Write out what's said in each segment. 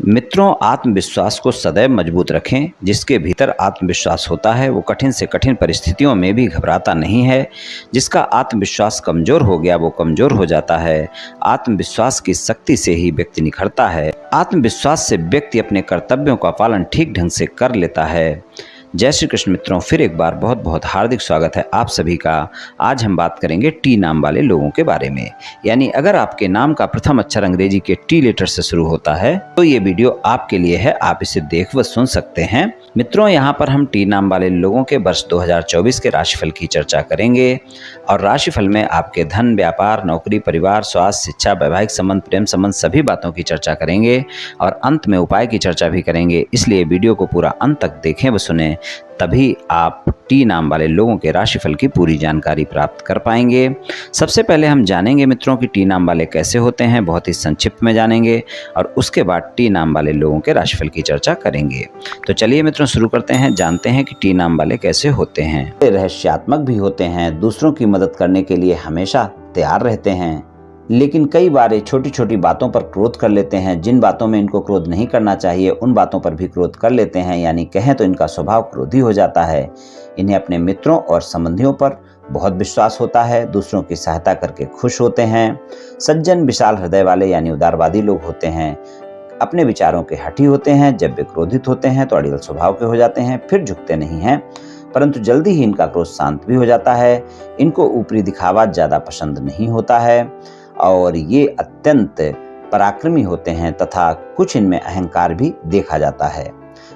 मित्रों, आत्मविश्वास को सदैव मजबूत रखें। जिसके भीतर आत्मविश्वास होता है वो कठिन से कठिन परिस्थितियों में भी घबराता नहीं है। जिसका आत्मविश्वास कमजोर हो गया वो कमजोर हो जाता है। आत्मविश्वास की शक्ति से ही व्यक्ति निखरता है। आत्मविश्वास से व्यक्ति अपने कर्तव्यों का पालन ठीक ढंग से कर लेता है। जय श्री कृष्ण मित्रों, फिर एक बार बहुत बहुत हार्दिक स्वागत है आप सभी का। आज हम बात करेंगे टी नाम वाले लोगों के बारे में। यानी अगर आपके नाम का प्रथम अक्षर अंग्रेजी के टी लेटर से शुरू होता है तो ये वीडियो आपके लिए है, आप इसे देख व सुन सकते हैं। मित्रों, यहाँ पर हम टी नाम वाले लोगों के वर्ष 2024 के राशिफल की चर्चा करेंगे और राशिफल में आपके धन, व्यापार, नौकरी, परिवार, स्वास्थ्य, शिक्षा, वैवाहिक संबंध, प्रेम संबंध सभी बातों की चर्चा करेंगे और अंत में उपाय की चर्चा भी करेंगे। इसलिए वीडियो को पूरा अंत तक देखें व सुने, तभी आप टी नाम वाले लोगों के राशिफल की पूरी जानकारी प्राप्त कर पाएंगे। सबसे पहले हम जानेंगे मित्रों कि टी नाम वाले कैसे होते हैं, बहुत ही संक्षिप्त में जानेंगे और उसके बाद टी नाम वाले लोगों के राशिफल की चर्चा करेंगे। तो चलिए मित्रों शुरू करते हैं, जानते हैं कि टी नाम वाले कैसे होते हैं। वे रहस्यात्मक भी होते हैं, दूसरों की मदद करने के लिए हमेशा तैयार रहते हैं, लेकिन कई बार ये छोटी छोटी बातों पर क्रोध कर लेते हैं। जिन बातों में इनको क्रोध नहीं करना चाहिए उन बातों पर भी क्रोध कर लेते हैं, यानी कहें तो इनका स्वभाव क्रोधी हो जाता है। इन्हें अपने मित्रों और संबंधियों पर बहुत विश्वास होता है, दूसरों की सहायता करके खुश होते हैं। सज्जन, विशाल हृदय वाले यानी उदारवादी लोग होते हैं। अपने विचारों के हठी होते हैं। जब वे क्रोधित होते हैं तो अड़ियल स्वभाव के हो जाते हैं, फिर झुकते नहीं हैं, परंतु जल्दी ही इनका क्रोध शांत भी हो जाता है। इनको ऊपरी दिखावा ज्यादा पसंद नहीं होता है और ये अत्यंत पराक्रमी होते हैं तथा कुछ इनमें अहंकार भी देखा जाता है।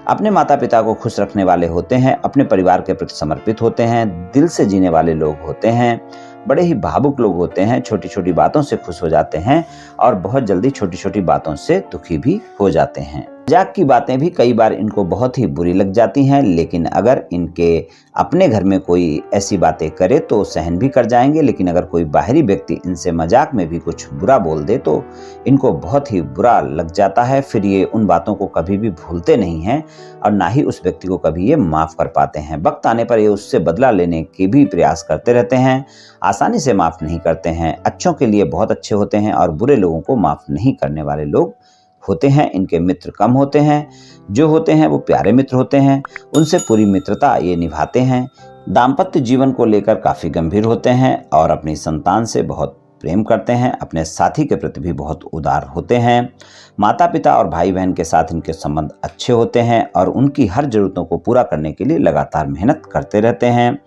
अपने माता पिता को खुश रखने वाले होते हैं, अपने परिवार के प्रति समर्पित होते हैं, दिल से जीने वाले लोग होते हैं, बड़े ही भावुक लोग होते हैं, छोटी छोटी बातों से खुश हो जाते हैं और बहुत जल्दी छोटी छोटी बातों से दुखी भी हो जाते हैं। मजाक की बातें भी कई बार इनको बहुत ही बुरी लग जाती हैं, लेकिन अगर इनके अपने घर में कोई ऐसी बातें करे तो सहन भी कर जाएंगे, लेकिन अगर कोई बाहरी व्यक्ति इनसे मजाक में भी कुछ बुरा बोल दे तो इनको बहुत ही बुरा लग जाता है। फिर ये उन बातों को कभी भी भूलते नहीं हैं और ना ही उस व्यक्ति को कभी ये माफ कर पाते हैं। वक्त आने पर ये उससे बदला लेने के भी प्रयास करते रहते हैं, आसानी से माफ नहीं करते हैं। अच्छों के लिए बहुत अच्छे होते हैं और बुरे लोगों को माफ नहीं करने वाले लोग होते हैं। इनके मित्र कम होते हैं, जो होते हैं वो प्यारे मित्र होते हैं, उनसे पूरी मित्रता ये निभाते हैं। दाम्पत्य जीवन को लेकर काफी गंभीर होते हैं और अपनी संतान से बहुत प्रेम करते हैं। अपने साथी के प्रति भी बहुत उदार होते हैं। माता पिता और भाई बहन के साथ इनके संबंध अच्छे होते हैं और उनकी हर जरूरतों को पूरा करने के लिए लगातार मेहनत करते रहते हैं।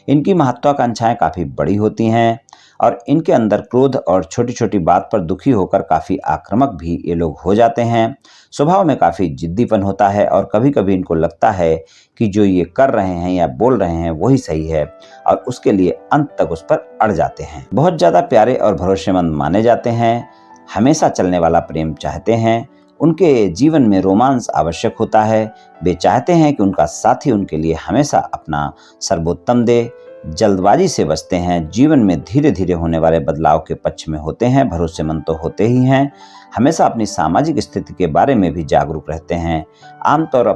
इनकी महत्वाकांक्षाएं काफी बड़ी होती हैं और इनके अंदर क्रोध और छोटी छोटी बात पर दुखी होकर काफी आक्रामक भी ये लोग हो जाते हैं। स्वभाव में काफी जिद्दीपन होता है और कभी कभी इनको लगता है कि जो ये कर रहे हैं या बोल रहे हैं वही सही है और उसके लिए अंत तक उस पर अड़ जाते हैं। बहुत ज्यादा प्यारे और भरोसेमंद माने जाते हैं, हमेशा चलने वाला प्रेम चाहते हैं। उनके जीवन में रोमांस आवश्यक होता है। वे चाहते हैं कि उनका साथी उनके लिए हमेशा अपना सर्वोत्तम दे। जल्दबाजी से बचते हैं, जीवन में धीरे धीरे होने वाले बदलाव के पक्ष में होते हैं। भरोसेमंद तो होते ही हैं, हमेशा अपनी सामाजिक स्थिति के बारे में भी जागरूक रहते हैं। आमतौर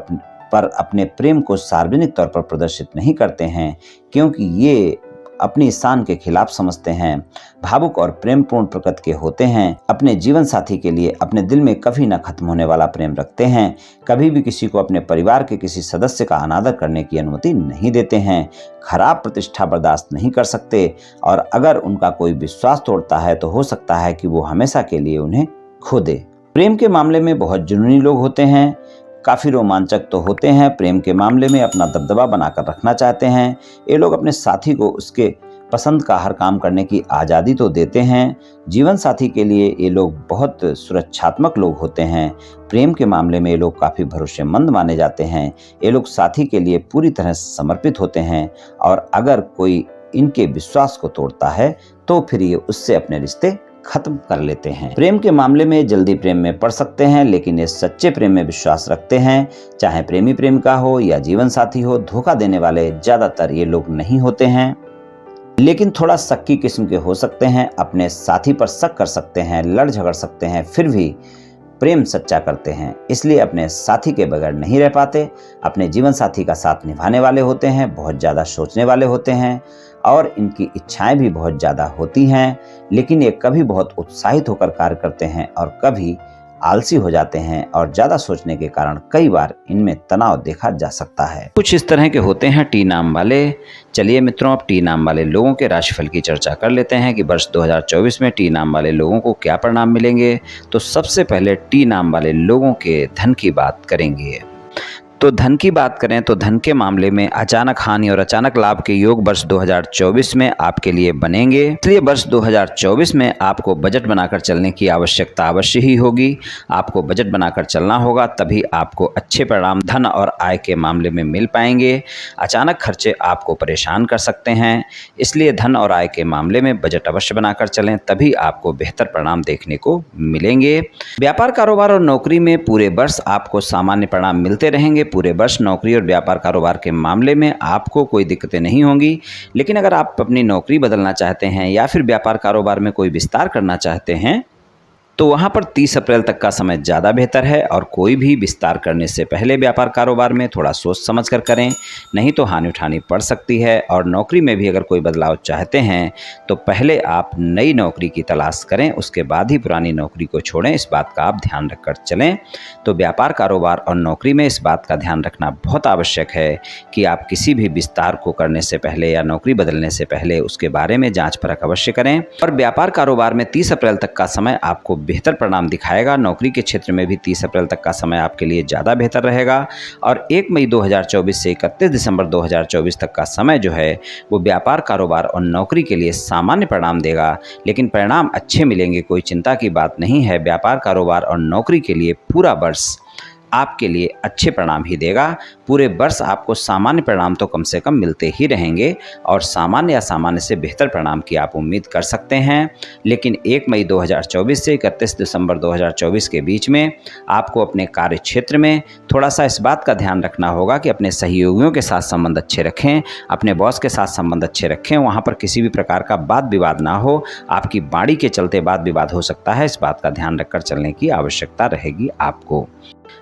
पर अपने प्रेम को सार्वजनिक तौर पर प्रदर्शित नहीं करते हैं, क्योंकि ये अपनी शान के खिलाफ समझते हैं। भावुक और प्रेमपूर्ण प्रकृति के होते हैं। अपने जीवन साथी के लिए अपने दिल में कभी न खत्म होने वाला प्रेम रखते हैं। कभी भी किसी को अपने परिवार के किसी सदस्य का अनादर करने की अनुमति नहीं देते हैं। खराब प्रतिष्ठा बर्दाश्त नहीं कर सकते और अगर उनका कोई विश्वास तोड़ता है तो हो सकता है कि वो हमेशा के लिए उन्हें खो दे। प्रेम के मामले में बहुत जुनूनी लोग होते हैं, काफी रोमांचक तो होते हैं। प्रेम के मामले में अपना दबदबा बनाकर रखना चाहते हैं। ये लोग अपने साथी को उसके पसंद का हर काम करने की आज़ादी तो देते हैं। जीवन साथी के लिए ये लोग बहुत सुरक्षात्मक लोग होते हैं। प्रेम के मामले में ये लोग काफ़ी भरोसेमंद माने जाते हैं। ये लोग साथी के लिए पूरी तरह समर्पित होते हैं और अगर कोई इनके विश्वास को तोड़ता है तो फिर ये उससे अपने रिश्ते खत्म कर लेते हैं। प्रेम के मामले में जल्दी प्रेम में पड़ सकते हैं, लेकिन ये सच्चे प्रेम में विश्वास रखते हैं। चाहे प्रेमी प्रेमिका हो या जीवन साथी हो, धोखा देने वाले ज्यादातर ये लोग नहीं होते हैं, लेकिन थोड़ा शक की किस्म के हो सकते हैं। अपने साथी पर शक कर सकते हैं, लड़ झगड़ सकते हैं, फिर भी प्रेम सच्चा करते हैं, इसलिए अपने साथी के बगैर नहीं रह पाते। अपने जीवन साथी का साथ निभाने वाले होते हैं, बहुत ज़्यादा सोचने वाले होते हैं और इनकी इच्छाएं भी बहुत ज़्यादा होती हैं, लेकिन ये कभी बहुत उत्साहित होकर कार्य करते हैं और कभी आलसी हो जाते हैं और ज़्यादा सोचने के कारण कई बार इनमें तनाव देखा जा सकता है। कुछ इस तरह के होते हैं टी नाम वाले। चलिए मित्रों, अब टी नाम वाले लोगों के राशिफल की चर्चा कर लेते हैं कि वर्ष 2024 में टी नाम वाले लोगों को क्या परिणाम मिलेंगे। तो सबसे पहले टी नाम वाले लोगों के धन की बात करेंगे। तो धन की बात करें तो धन के मामले में अचानक हानि और अचानक लाभ के योग वर्ष 2024 में आपके लिए बनेंगे। इसलिए वर्ष 2024 में आपको बजट बनाकर चलने की आवश्यकता अवश्य ही होगी। आपको बजट बनाकर चलना होगा, तभी आपको अच्छे परिणाम धन और आय के मामले में मिल पाएंगे। अचानक खर्चे आपको परेशान कर सकते हैं, इसलिए धन और आय के मामले में बजट अवश्य बनाकर चलें, तभी आपको बेहतर परिणाम देखने को मिलेंगे। व्यापार, कारोबार और नौकरी में पूरे वर्ष आपको सामान्य परिणाम मिलते रहेंगे। पूरे वर्ष नौकरी और व्यापार कारोबार के मामले में आपको कोई दिक्कतें नहीं होंगी। लेकिन अगर आप अपनी नौकरी बदलना चाहते हैं या फिर व्यापार कारोबार में कोई विस्तार करना चाहते हैं तो वहाँ पर 30 अप्रैल तक का समय ज़्यादा बेहतर है। और कोई भी विस्तार करने से पहले व्यापार कारोबार में थोड़ा सोच समझ कर करें, नहीं तो हानि उठानी पड़ सकती है। और नौकरी में भी अगर कोई बदलाव चाहते हैं तो पहले आप नई नौकरी की तलाश करें, उसके बाद ही पुरानी नौकरी को छोड़ें। इस बात का आप ध्यान रखकर चलें। तो व्यापार, कारोबार और नौकरी में इस बात का ध्यान रखना बहुत आवश्यक है कि आप किसी भी विस्तार को करने से पहले या नौकरी बदलने से पहले उसके बारे में जाँच परख अवश्य करें। और व्यापार कारोबार में 30 अप्रैल तक का समय आपको बेहतर परिणाम दिखाएगा। नौकरी के क्षेत्र में भी 30 अप्रैल तक का समय आपके लिए ज़्यादा बेहतर रहेगा। और 1 मई 2024 से 31 दिसंबर 2024 तक का समय जो है वो व्यापार, कारोबार और नौकरी के लिए सामान्य परिणाम देगा, लेकिन परिणाम अच्छे मिलेंगे, कोई चिंता की बात नहीं है। व्यापार, कारोबार और नौकरी के लिए पूरा वर्ष आपके लिए अच्छे परिणाम ही देगा। पूरे वर्ष आपको सामान्य परिणाम तो कम से कम मिलते ही रहेंगे और सामान्य या सामान्य से बेहतर परिणाम की आप उम्मीद कर सकते हैं। लेकिन 1 मई 2024 से 31 दिसंबर 2024 के बीच में आपको अपने कार्य क्षेत्र में थोड़ा सा इस बात का ध्यान रखना होगा कि अपने सहयोगियों के साथ संबंध अच्छे रखें, अपने बॉस के साथ संबंध अच्छे रखें। वहाँ पर किसी भी प्रकार का वाद विवाद ना हो। आपकी बाड़ी के चलते वाद विवाद हो सकता है, इस बात का ध्यान रखकर चलने की आवश्यकता रहेगी आपको।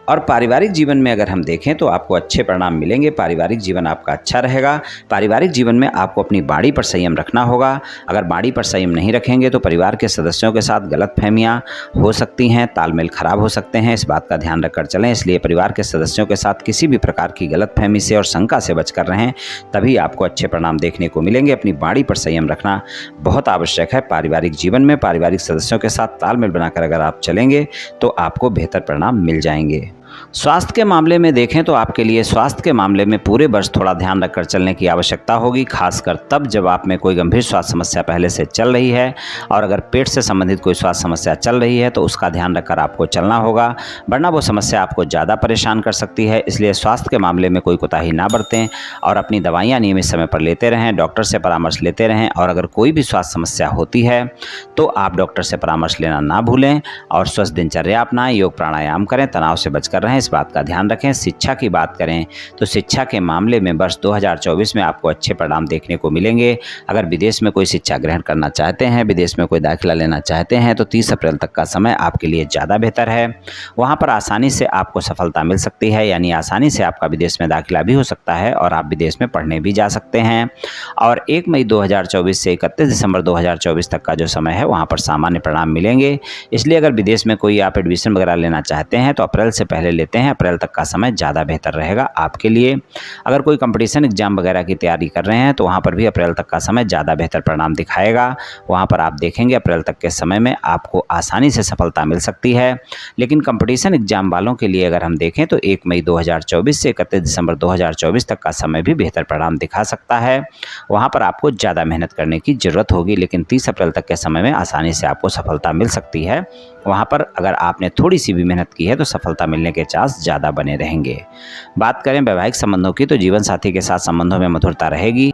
और पारिवारिक जीवन में अगर हम देखें तो आपको अच्छे परिणाम मिलेंगे। पारिवारिक जीवन आपका अच्छा रहेगा। पारिवारिक जीवन में आपको अपनी बाड़ी पर संयम रखना होगा। अगर बाड़ी पर संयम नहीं रखेंगे तो परिवार के सदस्यों के साथ गलतफहमियां हो सकती हैं, तालमेल खराब हो सकते हैं, इस बात का ध्यान रखकर चलें। इसलिए परिवार के सदस्यों के साथ किसी भी प्रकार की गलतफहमी से और शंका से बचकर रहें, तभी आपको अच्छे परिणाम देखने को मिलेंगे। अपनी बाड़ी पर संयम रखना बहुत आवश्यक है। पारिवारिक जीवन में पारिवारिक सदस्यों के साथ तालमेल बनाकर अगर आप चलेंगे तो आपको बेहतर परिणाम मिल जाएंगे। स्वास्थ्य के मामले में देखें तो आपके लिए स्वास्थ्य के मामले में पूरे वर्ष थोड़ा ध्यान रखकर चलने की आवश्यकता होगी, खासकर तब जब आप में कोई गंभीर स्वास्थ्य समस्या पहले से चल रही है। और अगर पेट से संबंधित कोई स्वास्थ्य समस्या चल रही है तो उसका ध्यान रखकर आपको चलना होगा, वरना वो समस्या आपको ज़्यादा परेशान कर सकती है। इसलिए स्वास्थ्य के मामले में कोई कोताही ना बरतें और अपनी दवाइयाँ नियमित समय पर लेते रहें, डॉक्टर से परामर्श लेते रहें। और अगर कोई भी स्वास्थ्य समस्या होती है तो आप डॉक्टर से परामर्श लेना ना भूलें और स्वस्थ दिनचर्या अपनाएं, योग प्राणायाम करें, तनाव से बचकर रहें, इस बात का ध्यान रखें। शिक्षा की बात करें तो शिक्षा के मामले में वर्ष 2024 में आपको अच्छे परिणाम देखने को मिलेंगे। अगर विदेश में कोई शिक्षा ग्रहण करना चाहते हैं, विदेश में कोई दाखिला लेना चाहते हैं तो 30 अप्रैल तक का समय आपके लिए ज़्यादा बेहतर है। वहाँ पर आसानी से आपको सफलता मिल सकती है, यानी आसानी से आपका विदेश में दाखिला भी हो सकता है और आप विदेश में पढ़ने भी जा सकते हैं। और 1 मई 2024 से 31 दिसंबर 2024 तक का जो समय है वहाँ पर सामान्य परिणाम मिलेंगे। इसलिए अगर विदेश में कोई आप एडमिशन वगैरह लेना चाहते हैं तो अप्रैल से पहले लेते हैं, अप्रैल तक का समय ज़्यादा बेहतर रहेगा आपके लिए। अगर कोई कंपटीशन एग्जाम वगैरह की तैयारी कर रहे हैं तो वहाँ पर भी अप्रैल तक का समय ज़्यादा बेहतर परिणाम दिखाएगा। वहाँ पर आप देखेंगे अप्रैल तक के समय में आपको आसानी से सफलता मिल सकती है। लेकिन कंपटीशन एग्जाम वालों के लिए अगर हम देखें तो 1 मई 2024 से 31 दिसंबर 2024 तक का समय भी बेहतर परिणाम दिखा सकता है। वहाँ पर आपको ज़्यादा मेहनत करने की ज़रूरत होगी, लेकिन 30 अप्रैल तक के समय में आसानी से आपको सफलता मिल सकती है। वहाँ पर अगर आपने थोड़ी सी भी मेहनत की है तो सफलता मिलने के चांस ज़्यादा बने रहेंगे। बात करें वैवाहिक संबंधों की तो जीवन साथी के साथ संबंधों में मधुरता रहेगी।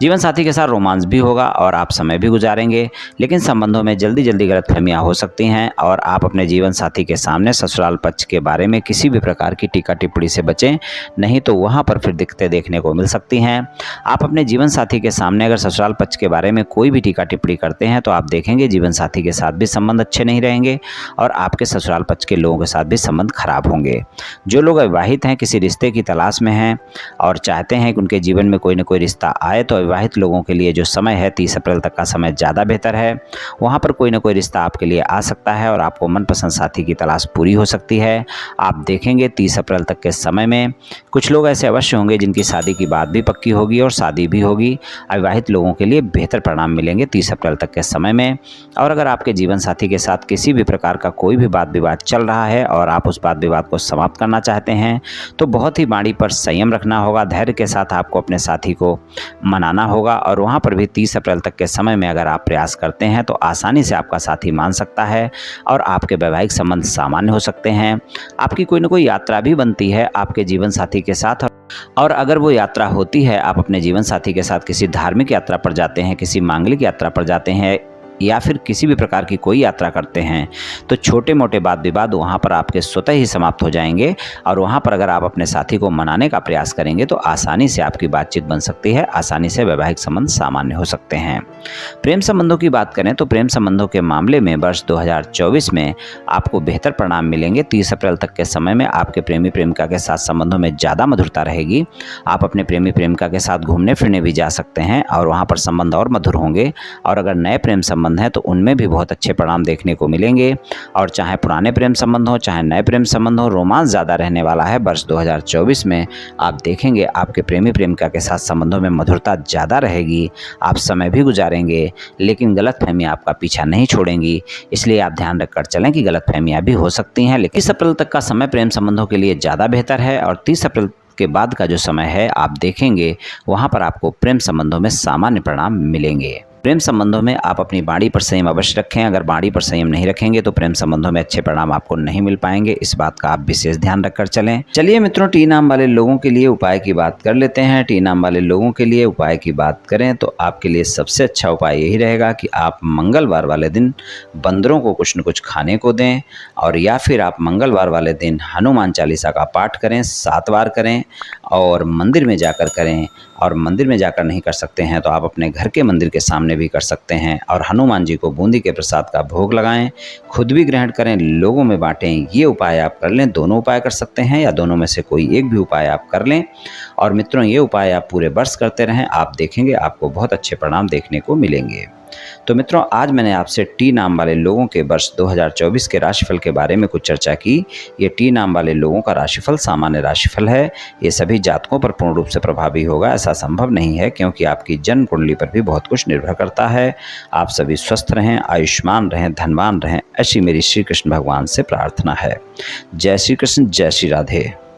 जीवन साथी के साथ रोमांस भी होगा और आप समय भी गुजारेंगे, लेकिन संबंधों में जल्दी गलतफहमियां हो सकती हैं और आप अपने जीवन साथी के सामने ससुराल पक्ष के बारे में किसी भी प्रकार की टीका टिप्पणी से बचें, नहीं तो वहां पर फिर दिक्कतें देखने को मिल सकती हैं। आप अपने जीवन साथी के सामने अगर ससुराल पक्ष के बारे में कोई भी टीका टिप्पणी करते हैं तो आप देखेंगे जीवन साथी के साथ भी संबंध अच्छे नहीं रहेंगे और आपके ससुराल पक्ष के लोगों के साथ भी संबंध खराब होंगे। जो लोग अविवाहित हैं, किसी रिश्ते की तलाश में हैं और चाहते हैं कि उनके जीवन में कोई न कोई रिश्ता आए, तो अविवाहित लोगों के लिए जो समय है 30 अप्रैल तक का समय ज़्यादा बेहतर है। वहाँ पर कोई न कोई रिश्ता आपके लिए आ सकता है और आपको मनपसंद साथी की तलाश पूरी हो सकती है। आप देखेंगे 30 अप्रैल तक के समय में कुछ लोग ऐसे अवश्य होंगे जिनकी शादी की बात भी पक्की होगी और शादी भी होगी। अविवाहित लोगों के लिए बेहतर परिणाम मिलेंगे 30 अप्रैल तक के समय में। और अगर आपके जीवन साथी के साथ किसी भी प्रकार का कोई भी वाद विवाद चल रहा है और आप उस वाद विवाद को समाप्त करना चाहते हैं, तो बहुत ही वाणी पर संयम रखना होगा। धैर्य के साथ आपको अपने साथी को मनाना होगा और वहाँ पर भी 30 अप्रैल तक के समय में अगर आप प्रयास करते हैं तो आसानी से आपका साथी मान सकता है और आपके वैवाहिक संबंध सामान्य हो सकते हैं। आपकी कोई न कोई यात्रा भी बनती है आपके जीवन साथी के साथ, और अगर वो यात्रा होती है, आप अपने जीवन साथी के साथ किसी धार्मिक यात्रा पर जाते हैं, किसी मांगलिक यात्रा पर जाते हैं या फिर किसी भी प्रकार की कोई यात्रा करते हैं, तो छोटे मोटे वाद विवाद वहाँ पर आपके स्वतः ही समाप्त हो जाएंगे। और वहाँ पर अगर आप अपने साथी को मनाने का प्रयास करेंगे तो आसानी से आपकी बातचीत बन सकती है, आसानी से वैवाहिक संबंध सामान्य हो सकते हैं। प्रेम संबंधों की बात करें तो प्रेम संबंधों के मामले में वर्ष 2024 में आपको बेहतर परिणाम मिलेंगे। 30 अप्रैल तक के समय में आपके प्रेमी प्रेमिका के साथ संबंधों में ज़्यादा मधुरता रहेगी। आप अपने प्रेमी प्रेमिका के साथ घूमने फिरने भी जा सकते हैं और वहाँ पर संबंध और मधुर होंगे। और अगर नए प्रेम संबंध है तो उनमें भी बहुत अच्छे परिणाम देखने को मिलेंगे। और चाहे पुराने प्रेम संबंध हो, चाहे नए प्रेम संबंध हो, रोमांस ज़्यादा रहने वाला है वर्ष 2024 में। आप देखेंगे आपके प्रेमी प्रेमिका के साथ संबंधों में मधुरता ज़्यादा रहेगी। आप समय भी गुजारेंगे, लेकिन गलतफहमी आपका पीछा नहीं छोड़ेंगी। इसलिए आप ध्यान रखकर चलें कि गलतफहमियां भी हो सकती हैं। लेकिन 30 अप्रैल तक का समय प्रेम संबंधों के लिए ज़्यादा बेहतर है और 30 अप्रैल के बाद का जो समय है आप देखेंगे वहाँ पर आपको प्रेम संबंधों में सामान्य परिणाम मिलेंगे। प्रेम संबंधों में आप अपनी वाणी पर संयम अवश्य रखें। अगर वाणी पर संयम नहीं रखेंगे तो प्रेम संबंधों में अच्छे परिणाम आपको नहीं मिल पाएंगे। इस बात का आप विशेष ध्यान रखकर चलें। चलिए मित्रों, टी नाम वाले लोगों के लिए उपाय की बात कर लेते हैं। टी नाम वाले लोगों के लिए उपाय की बात करें तो आपके लिए सबसे अच्छा उपाय यही रहेगा कि आप मंगलवार वाले दिन बंदरों को कुछ न कुछ खाने को दें, और या फिर आप मंगलवार वाले दिन हनुमान चालीसा का पाठ करें, 7 बार करें और मंदिर में जाकर करें। और मंदिर में जाकर नहीं कर सकते हैं तो आप अपने घर के मंदिर के सामने भी कर सकते हैं और हनुमान जी को बूंदी के प्रसाद का भोग लगाएं, खुद भी ग्रहण करें, लोगों में बांटें। ये उपाय आप कर लें। दोनों उपाय कर सकते हैं या दोनों में से कोई एक भी उपाय आप कर लें। और मित्रों, ये उपाय आप पूरे वर्ष करते रहें, आप देखेंगे आपको बहुत अच्छे परिणाम देखने को मिलेंगे। तो मित्रों, आज मैंने आपसे टी नाम वाले लोगों के वर्ष 2024 के राशिफल के बारे में कुछ चर्चा की। ये टी नाम वाले लोगों का राशिफल सामान्य राशिफल है। ये सभी जातकों पर पूर्ण रूप से प्रभावी होगा ऐसा संभव नहीं है, क्योंकि आपकी जन्म कुंडली पर भी बहुत कुछ निर्भर करता है। आप सभी स्वस्थ रहें, आयुष्मान रहें, धनवान रहें, ऐसी मेरी श्री कृष्ण भगवान से प्रार्थना है। जय श्री कृष्ण, जय श्री राधे।